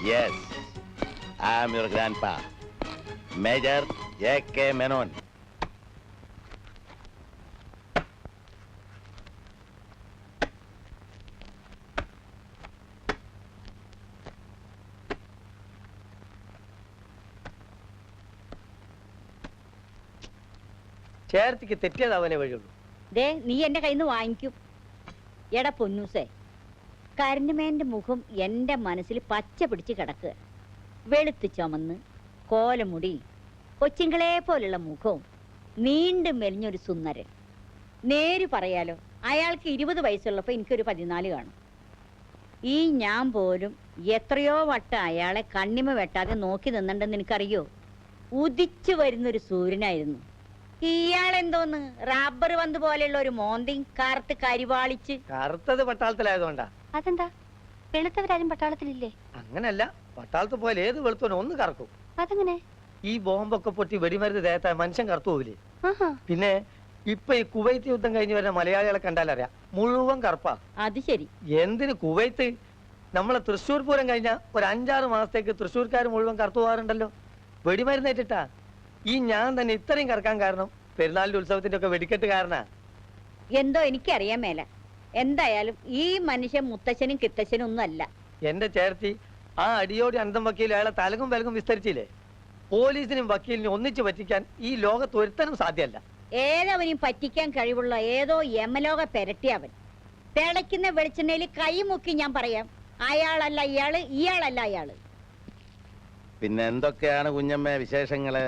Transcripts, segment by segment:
Yes, I am your grandpa, Major J.K. Menon. ചേർത്തിക്ക് തെറ്റിയതാവനെ വഴിയുള്ളൂ. ദേ നീ എന്റെ കയ്യിൽ നിന്ന് വാങ്ങിക്കും. എടാ പൊന്നൂസേ, കരഞ്ഞമേന്റെ മുഖം എന്റെ മനസ്സിൽ പച്ച പിടിച്ച് കിടക്കുക. വെളുത്ത് ചുമന്ന് കോലമുടി, കൊച്ചിങ്കളെ പോലുള്ള മുഖവും, നീണ്ടും മെലിഞ്ഞൊരു സുന്ദരൻ. നേര് പറയാലോ, അയാൾക്ക് 20 വയസ്സുള്ളപ്പോ എനിക്കൊരു 14 കാണും. ഈ ഞാൻ പോലും എത്രയോ വട്ടം അയാളെ കണ്ണിമ വെട്ടാതെ നോക്കി നിന്നിട്ടുണ്ടെന്ന് എനിക്കറിയോ. ഉദിച്ചു വരുന്നൊരു സൂര്യനായിരുന്നു. ഇയാളെന്തോന്ന് റബ്ബർ പന്ത് പോലെയുള്ള ഒരു മോന്തി കറുത്ത് കരിവാളിച്ച്. കറുത്തത് പട്ടാളത്തിലായതുകൊണ്ടാ. അതെന്താ? വെളുത്തവരാരും പട്ടാളത്തിലില്ലേ? അങ്ങനല്ല, പട്ടാളത്ത് പോലെ ഏത് വെളുത്തവനും ഒന്ന് കറക്കും. അതെങ്ങനെ? ഈ ബോംബൊക്കെ പൊട്ടി വെടിമരുന്ന് ദേഹത്തായ മനുഷ്യൻ കറുത്തു പോവില്ലേ? പിന്നെ ഇപ്പൊ ഈ കുവൈത്ത് യുദ്ധം കഴിഞ്ഞ് വരുന്ന മലയാളികളെ കണ്ടാലറിയാം, മുഴുവൻ കറുപ്പാ. അത് ശരി. എന്തിന് കുവൈത്ത്? നമ്മളെ തൃശ്ശൂർ പൂരം കഴിഞ്ഞ ഒരു 5-6 മാസത്തേക്ക് തൃശ്ശൂർക്കാർ മുഴുവൻ കറുത്തു പോകാറുണ്ടല്ലോ, വെടിമരുന്നേറ്റിട്ടാ. ഈ ഞാൻ തന്നെ ഇത്രയും കറക്കാൻ കാരണം പെരുന്നാളിന്റെ ഉത്സവത്തിന്റെ ഒക്കെ വെടിക്കെട്ട് കാരണ. എന്തോ എനിക്കറിയാൻ മേല. എന്തായാലും ഈ മനുഷ്യൻ മുത്തച്ഛനും കിത്തച്ഛനും ഒന്നും അല്ല. എന്റെ ചേർത്തി ആ അടിയോടി അന്തം വക്കീലും അയാളെ തലകും വിലകും വിസ്തരിച്ചില്ലേ? പോലീസിനും വക്കീലിനും ഒന്നിച്ച് പറ്റിക്കാൻ ഈ ലോകത്ത് ഒരുത്തനും സാധ്യമല്ല. ഏതവനും പറ്റിക്കാൻ കഴിവുള്ള ഏതോ യമലോക പെരട്ടിയവൻ. തിളയ്ക്കുന്ന വെളിച്ചെണ്ണയിൽ കൈ മുക്കി ഞാൻ പറയാം, അയാളല്ല ഇയാള്, ഇയാളല്ല അയാള്. പിന്നെ എന്തൊക്കെയാണ് കുഞ്ഞമ്മ വിശേഷങ്ങള്?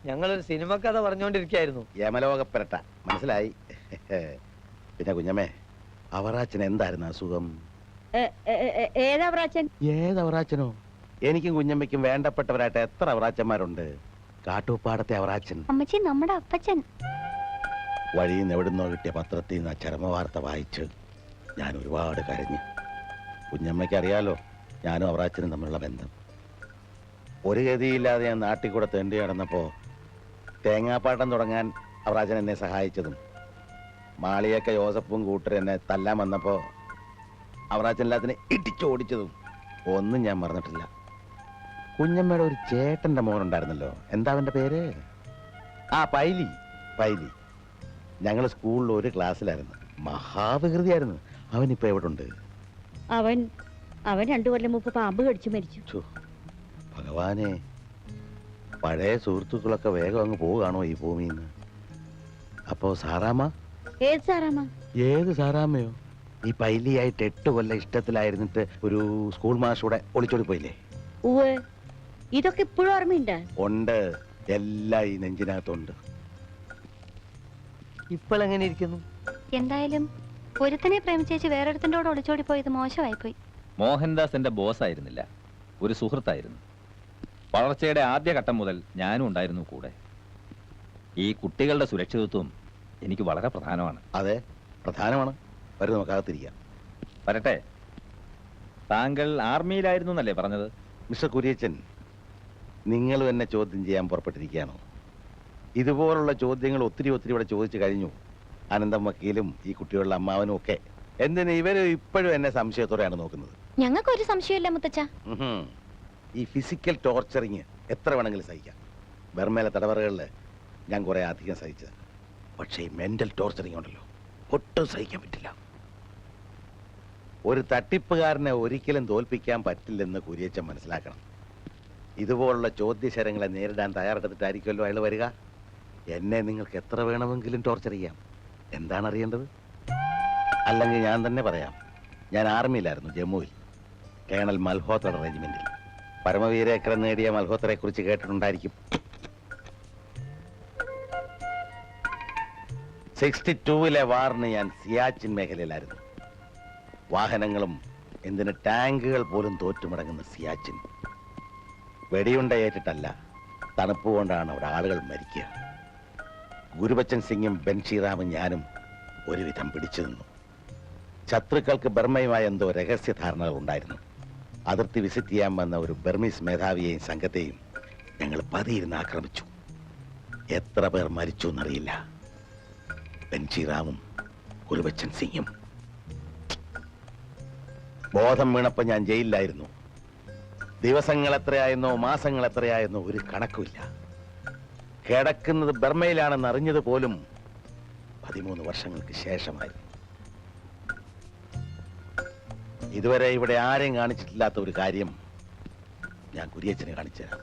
ഞങ്ങളൊരു സിനിമ കഥ പറഞ്ഞുകൊണ്ടിരിക്കുകയായിരുന്നു. യമലോക പെരട്ട മനസ്സിലായി. പിന്നെ കുഞ്ഞമ്മേ, അവറാച്ചൻ എന്തായിരുന്നു അസുഖം? ഏതവറാച്ചൻ? ഏതവറാച്ചനോ? എനിക്കും കുഞ്ഞമ്മയ്ക്കും വേണ്ടപ്പെട്ടവരായിട്ട് എത്ര അവറാച്ചന്മാരുണ്ട്. കാട്ടുപ്പാടത്തെ അവറാച്ചൻ, അമ്മച്ചി നമ്മുടെ അപ്പച്ചൻ. വഴിയിൽ നിന്ന് എവിടുന്നോ കിട്ടിയ പത്രത്തിൽ നിന്ന് ചരമവാർത്ത വായിച്ച് ഞാൻ ഒരുപാട് കരഞ്ഞു. കുഞ്ഞമ്മയ്ക്ക് അറിയാലോ ഞാനും അവറാച്ചനും തമ്മിലുള്ള ബന്ധം. ഒരു ഗതിയില്ലാതെ ഞാൻ നാട്ടിൽ കൂടെ തെണ്ടി നടന്നപ്പോ തേങ്ങാപ്പാട്ടം തുടങ്ങാൻ അവറാച്ചൻ എന്നെ സഹായിച്ചതും, മാളിയൊക്കെ യോസഫും കൂട്ടർ എന്നെ തല്ലാൻ വന്നപ്പോ അവറാച്ചൻ എല്ലാത്തിനെ ഇടിച്ചോടിച്ചതും ഒന്നും ഞാൻ മറന്നിട്ടില്ല. കുഞ്ഞമ്മയുടെ ഒരു ചേട്ടന്റെ മോനുണ്ടായിരുന്നല്ലോ, എന്താ അവന്റെ പേര്? ആ പൈലി. പൈലി. ഞങ്ങൾ സ്കൂളിൽ ഒരു ക്ലാസ്സിലായിരുന്നു. മഹാവികൃതിയായിരുന്നു. അവനിപ്പോ എവിടെ ഉണ്ട്? അവൻ 2 കൊല്ലം മുമ്പ് പാമ്പ് കടിച്ചു മരിച്ചു. ഭഗവാനെ, പഴയ സുഹൃത്തുക്കളൊക്കെ വേഗം അങ്ങ് പോവുകയാണോ ഈ ഭൂമിയിൽ നിന്ന്? അപ്പോ സാറാമ്മ? ഏത് സാറാമ്മ? ഏത് സാറാമ്മയോ? ഈ പൈലിയായിട്ട് 8 കൊല്ലം ഇഷ്ടത്തിലായിരുന്നിട്ട് ഒരു സ്കൂൾ മാഷൂടെ ഒളിച്ചോടി പോയില്ലേ? ഉവ്വ്, ഇതൊക്കെ ഇപ്പോഴും ഓർമ്മയുണ്ട്. ഉണ്ട്, എല്ലാം ഈ നെഞ്ചിനകത്തുണ്ട്. ഇപ്പോൾ എങ്ങനെ ഇരിക്കുന്നു? എന്തായാലും ഒരുത്തനെ പ്രേമിച്ചേച്ച് വേറൊരുത്തൻ്റെ കൂടെ ഒളിച്ചോടി പോയത് മോശമായി പോയി. മോഹൻദാസ് എന്റെ ബോസ് ആയിരുന്നില്ല, ഒരു സുഹൃത്തായിരുന്നു. വളർച്ചയുടെ ആദ്യഘട്ടം മുതൽ ഞാനും ഉണ്ടായിരുന്നു കൂടെ. ഈ കുട്ടികളുടെ സുരക്ഷിതത്വം എനിക്ക് വളരെ പ്രധാനമാണ്. അതെ, പ്രധാനമാണ്. വരും, നമുക്കകത്തിരിക്കാം. വരട്ടെ. താങ്കൾ ആർമിയിലായിരുന്നു എന്നല്ലേ പറഞ്ഞത്? മിസ്റ്റർ കുര്യച്ചൻ, നിങ്ങളും എന്നെ ചോദ്യം ചെയ്യാൻ പുറപ്പെട്ടിരിക്കുകയാണോ? ഇതുപോലുള്ള ചോദ്യങ്ങൾ ഒത്തിരി ഇവിടെ ചോദിച്ചു കഴിഞ്ഞു. അനന്തം വക്കീലും ഈ കുട്ടികളുടെ അമ്മാവനും ഒക്കെ. എന്തിന് ഇവര് ഇപ്പോഴും എന്നെ സംശയത്തോടെയാണ് നോക്കുന്നത്? ഞങ്ങൾക്കൊരു സംശയമില്ല മുത്തച്ഛ. ഈ ഫിസിക്കൽ ടോർച്ചറിങ് എത്ര വേണമെങ്കിലും സഹിക്കാം. ബർമയിലെ തടവറകളിൽ ഞാൻ കുറെ അധികം സഹിച്ചത്. പക്ഷേ ഈ മെന്റൽ ടോർച്ചറിങ് ഉണ്ടല്ലോ, ഒട്ടും സഹിക്കാൻ പറ്റില്ല. ഒരു തട്ടിപ്പുകാരനെ ഒരിക്കലും തോൽപ്പിക്കാൻ പറ്റില്ലെന്ന് കുര്യച്ചൻ മനസ്സിലാക്കണം. ഇതുപോലുള്ള ചോദ്യശരങ്ങളെ നേരിടാൻ തയ്യാറെടുത്തിട്ടായിരിക്കുമല്ലോ അയാൾ വരിക. എന്നെ നിങ്ങൾക്ക് എത്ര വേണമെങ്കിലും ടോർച്ചർ ചെയ്യാം. എന്താണ് അറിയേണ്ടത്? അല്ലെങ്കിൽ ഞാൻ തന്നെ പറയാം. ഞാൻ ആർമിയിലായിരുന്നു, ജമ്മുവിൽ, കേണൽ മൽഹോത്രയുടെ റെജിമെന്റിൽ. പരമവീരേക്കരം നേടിയ മൽഹോത്രയെ കുറിച്ച് കേട്ടിട്ടുണ്ടായിരിക്കും. 62-ലെ വാറിന് ഞാൻ സിയാച്ചിൻ മേഖലയിലായിരുന്നു. വാഹനങ്ങളും എന്തിന് ടാങ്കുകൾ പോലും തോറ്റുമടങ്ങുന്ന സിയാച്ചിൻ. വെടിയുണ്ട ഏറ്റിട്ടല്ല, തണുപ്പ് കൊണ്ടാണ് അവിടെ ആളുകൾ മരിക്കുക. ഗുരുബച്ചൻ സിംഗും ബൻഷിറാമും ഞാനും ഒരുവിധം പിടിച്ചു നിന്നു. ശത്രുക്കൾക്ക് ബർമയുമായ എന്തോ രഹസ്യ ധാരണകൾ ഉണ്ടായിരുന്നു. അതിർത്തി വിസിറ്റ് ചെയ്യാൻ വന്ന ഒരു ബർമീസ് മേധാവിയെയും സംഘത്തെയും ഞങ്ങൾ പതിയിരുന്ന് ആക്രമിച്ചു. എത്ര പേർ മരിച്ചു എന്നറിയില്ല. ബെൻചിറാമും കുറുബച്ചൻ സിംഗും. ബോധം വീണപ്പോ ഞാൻ ജയിലിലായിരുന്നു. ദിവസങ്ങൾ എത്രയായെന്നോ മാസങ്ങൾ എത്രയായെന്നോ ഒരു കണക്കുമില്ല. കിടക്കുന്നത് ബർമയിലാണെന്ന് അറിഞ്ഞത് പോലും 13 വർഷങ്ങൾക്ക് ശേഷമായിരുന്നു. ഇതുവരെ ഇവിടെ ആരെയും കാണിച്ചിട്ടില്ലാത്ത ഒരു കാര്യം ഞാൻ കുര്യച്ചന് കാണിച്ചു തരാം.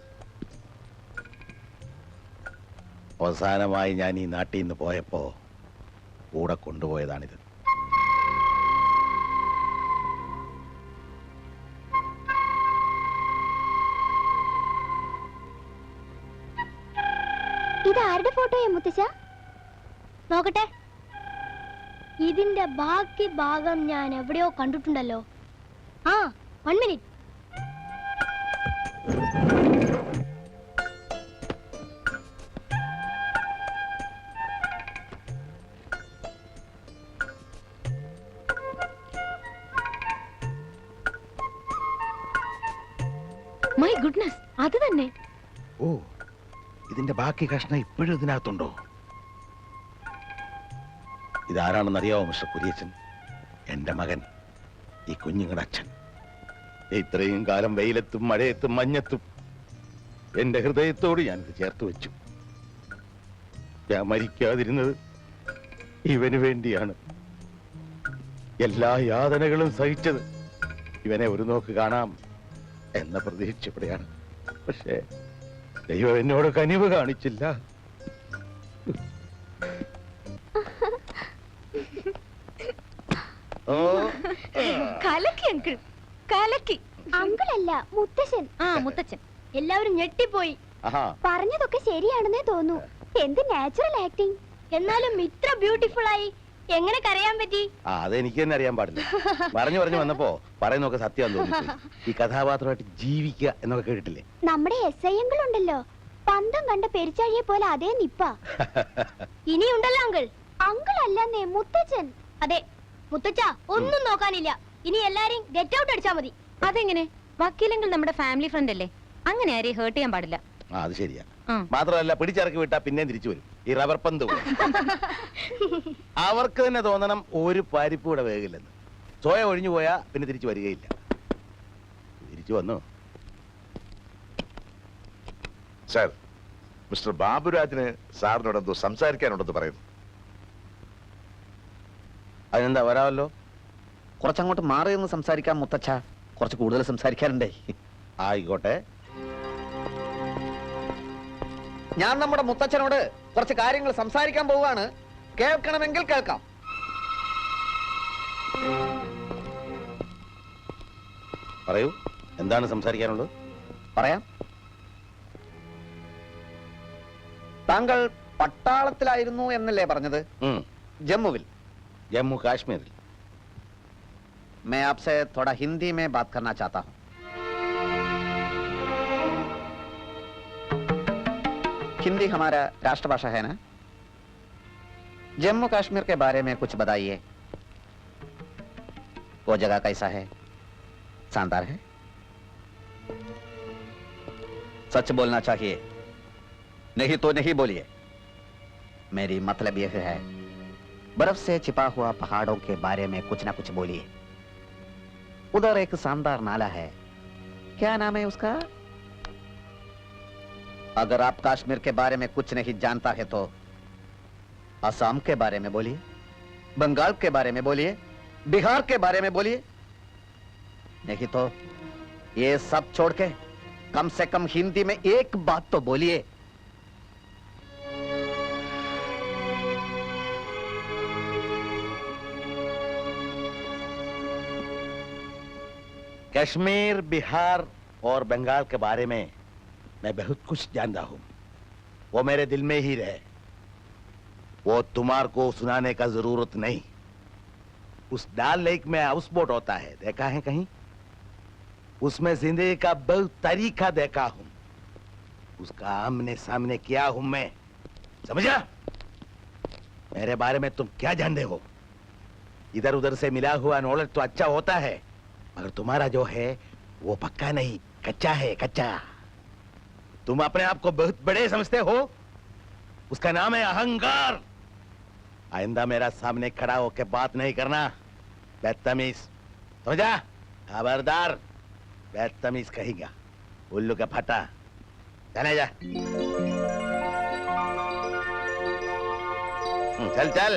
അവസാനമായി ഞാൻ ഈ നാട്ടിൽ നിന്ന് പോയപ്പോ കൂടെ കൊണ്ടുപോയതാണിത്. ഇത് ആരുടെ ഫോട്ടോയാ മുത്തശ്ശ? നോക്കട്ടെ. ഇതിന്റെ ബാക്കി ഭാഗം ഞാൻ എവിടെയോ കണ്ടിട്ടുണ്ടല്ലോ. ആ, 1 മിനിറ്റ്. മൈ ഗുഡ്നസ്, അത് തന്നെ. ഓ, ഇതിന്റെ ബാക്കി കഷ്ണം ഇപ്പോഴും ഇതിനകത്തുണ്ടോ? ഇതാരാണെന്നറിയാവോ മിസ്റ്റർ കുര്യച്ചൻ? എന്റെ മകൻ, ഈ കുഞ്ഞുങ്ങളുടെ അച്ഛൻ. ഇത്രയും കാലം വെയിലത്തും മഴയത്തും മഞ്ഞത്തും എന്റെ ഹൃദയത്തോട് ഞാനിത് ചേർത്ത് വെച്ചു. ഞാൻ മരിക്കാതിരുന്നത് ഇവന് വേണ്ടിയാണ്. എല്ലാ യാതനകളും സഹിച്ചത് ഇവനെ ഒരു നോക്ക് കാണാം എന്ന പ്രതീക്ഷയോടെയാണ്. പക്ഷേ ദൈവം എന്നോട് കനിവ് കാണിച്ചില്ല. ഓ, കലക്കി അങ്കിൾ, കലക്കി. അങ്കിളല്ല, മുത്തശ്ശൻ. ആ, മുത്തച്ഛൻ. എല്ലാവരും ഞെട്ടിപ്പോയി. ആഹാ, പറഞ്ഞതൊക്കെ ശരിയാണെന്നേ തോന്നൂ. എന്ത് നാച്ചുറൽ ആക്ടിങ്. എന്നാലും ഇത്ര ബ്യൂട്ടിഫുൾ ആയി എങ്ങനെ കരയാൻ പറ്റി? അതെനിക്ക് തന്നെ അറിയാൻ പാടില്ല. പറഞ്ഞു പറഞ്ഞു വന്നപ്പോ പറയുന്നൊക്കെ സത്യം തോന്നി. ഈ കഥാപാത്രമായിട്ട് ജീവിക്കുക എന്നൊക്കെ കേട്ടിട്ടില്ലേ? നമ്മുടെ SI അങ്കിൾ ഉണ്ടല്ലോ, പന്തം കണ്ട പെരിച്ചാഴിയെ പോലെ അതേ നിപ്പ. ഇനിയുണ്ടല്ലോ അങ്കിൾ. അങ്കിൾ അല്ലെന്നേ, മുത്തച്ഛൻ. അതെ മുത്തച്ഛ, ഒന്നും നോക്കാനില്ല. ഇനി എല്ലാരെയും ഗെറ്റ് ഔട്ട് അടിച്ചാ മതി. അതെങ്ങനെ? വക്കീലെങ്കിൽ നമ്മുടെ ഫാമിലി ഫ്രണ്ട് അല്ലേ, അങ്ങനെ ആരെയും ഹേർട്ട് ചെയ്യാൻ പാടില്ല. അത് ശരിയാ. ആ. മാത്രമല്ല പിടിച്ചിറക്കി വിട്ടാ പിന്നെയും തിരിച്ചു വരും. ഈ റബ്ബർ പന്ത് പോലെ. അവർക്ക് തന്നെ തോന്നണം ഒരു പരിപ്പ് കൂടെ വേഗില്ലെന്ന്. സോയ ഒഴിഞ്ഞു പോയാ പിന്നെ തിരിച്ചു വരികയില്ല. തിരിച്ചു വന്നു. സാർ, മിസ്റ്റർ ബാബുരാജിന് സാറിനോട് എന്തോ സംസാരിക്കാനുണ്ടെന്ന് പറയുന്നു. അതിനെന്താ, വരാമല്ലോ. കുറച്ചങ്ങോട്ട് മാറി നിന്ന് സംസാരിക്കാം മുത്തച്ഛ, കുറച്ച് കൂടുതൽ സംസാരിക്കാനുണ്ടേ. ആയിക്കോട്ടെ. ഞാൻ നമ്മുടെ മുത്തച്ഛനോട് കുറച്ച് കാര്യങ്ങൾ സംസാരിക്കാൻ പോവുകയാണ്. കേൾക്കണമെങ്കിൽ കേൾക്കാം. പറയൂ, എന്താണ് സംസാരിക്കാനുള്ളത്? പറയാം. താങ്കൾ പട്ടാളത്തിലായിരുന്നു എന്നല്ലേ പറഞ്ഞത്? ഉം, ജമ്മുവിൽ. ജമ്മു കാശ്മീരിൽ. मैं आपसे थोड़ा हिंदी में बात करना चाहता हूँ. हिंदी हमारा राष्ट्रभाषा है ना? जम्मू कश्मीर के बारे में कुछ बताइए. वो जगह कैसा है? शानदार है? सच बोलना चाहिए, नहीं तो नहीं बोलिए. मेरी मतलब यह है, बर्फ से छिपा हुआ पहाड़ों के बारे में कुछ ना कुछ बोलिए. उधर एक शानदार नाला है, क्या नाम है उसका? अगर आप कश्मीर के बारे में कुछ नहीं जानता है तो असम के बारे में बोलिए, बंगाल के बारे में बोलिए, बिहार के बारे में बोलिए. नहीं तो ये सब छोड़ के कम से कम हिंदी में एक बात तो बोलिए. कश्मीर, बिहार और बंगाल के बारे में मैं बहुत कुछ जानता हूँ. वो मेरे दिल में ही रहे. वो तुम्हार को सुनाने का जरूरत नहीं. उस डाल लेक में हाउस बोट होता है, देखा है कहीं? उसमें जिंदगी का बहुत तरीका देखा हूँ. उसका आमने सामने किया हूँ मैं. समझा? मेरे बारे में तुम क्या जानते हो? इधर उधर से मिला हुआ नॉलेज तो अच्छा होता है, मगर तुम्हारा जो है वो पक्का नहीं, कच्चा है, कच्चा। तुम अपने आप को बहुत बड़े समझते हो, उसका नाम है अहंकार। आइंदा मेरा सामने खड़ा होकर बात नहीं करना, बदतमीज। समझा? खबरदार, बदतमीज कहेगा, उल्लू का फटा। चले जा। चल चल।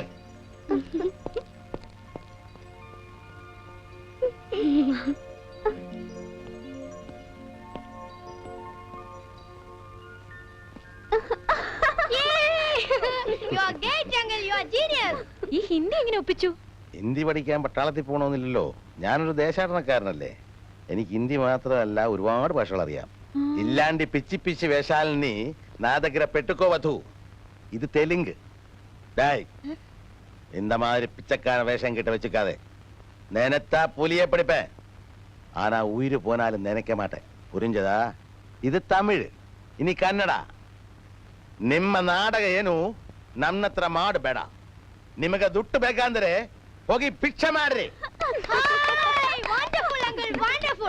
You are great, Jungle. You are genius. ഈ ഹിന്ദി എങ്ങനെ ഒപ്പിച്ചു? ഹിന്ദി പഠിക്കാൻ പട്ടാളത്തിൽ പോകണമെന്നില്ലല്ലോ. ഞാനൊരു ദേശാടനക്കാരനല്ലേ. എനിക്ക് ഹിന്ദി മാത്രമല്ല ഒരുപാട് ഭാഷകൾ അറിയാം. ഇല്ലാണ്ടി പിച്ചി പിച്ചി വേഷാലിനി నా దగ్గర పెట్టుకోవద్దు. ఇది தெலுங்கு. டேய், இந்த மாதிரி பிச்சைக்கார வேஷம் கிட்ட வச்சுக்காதே. நினைத்தா புலியே படிப்பேன், ஆனா உயிர் போனாலும் நினைக்க மாட்டேன். புரிஞ்சதா? இது தமிழ், ಇನಿ ಕನ್ನಡ. ನಿಮ್ಮ ನಾಟಕ ಏನು? ನನ್ನತ್ರ ಮಾಡಬೇಡ. ನಿಮಗೆ ದುಡ್ಡು ಬೇಕಂದ್ರೆ ಹೋಗಿ ಭಿಕ್ಷೆ ಮಾಡ್ರಿ.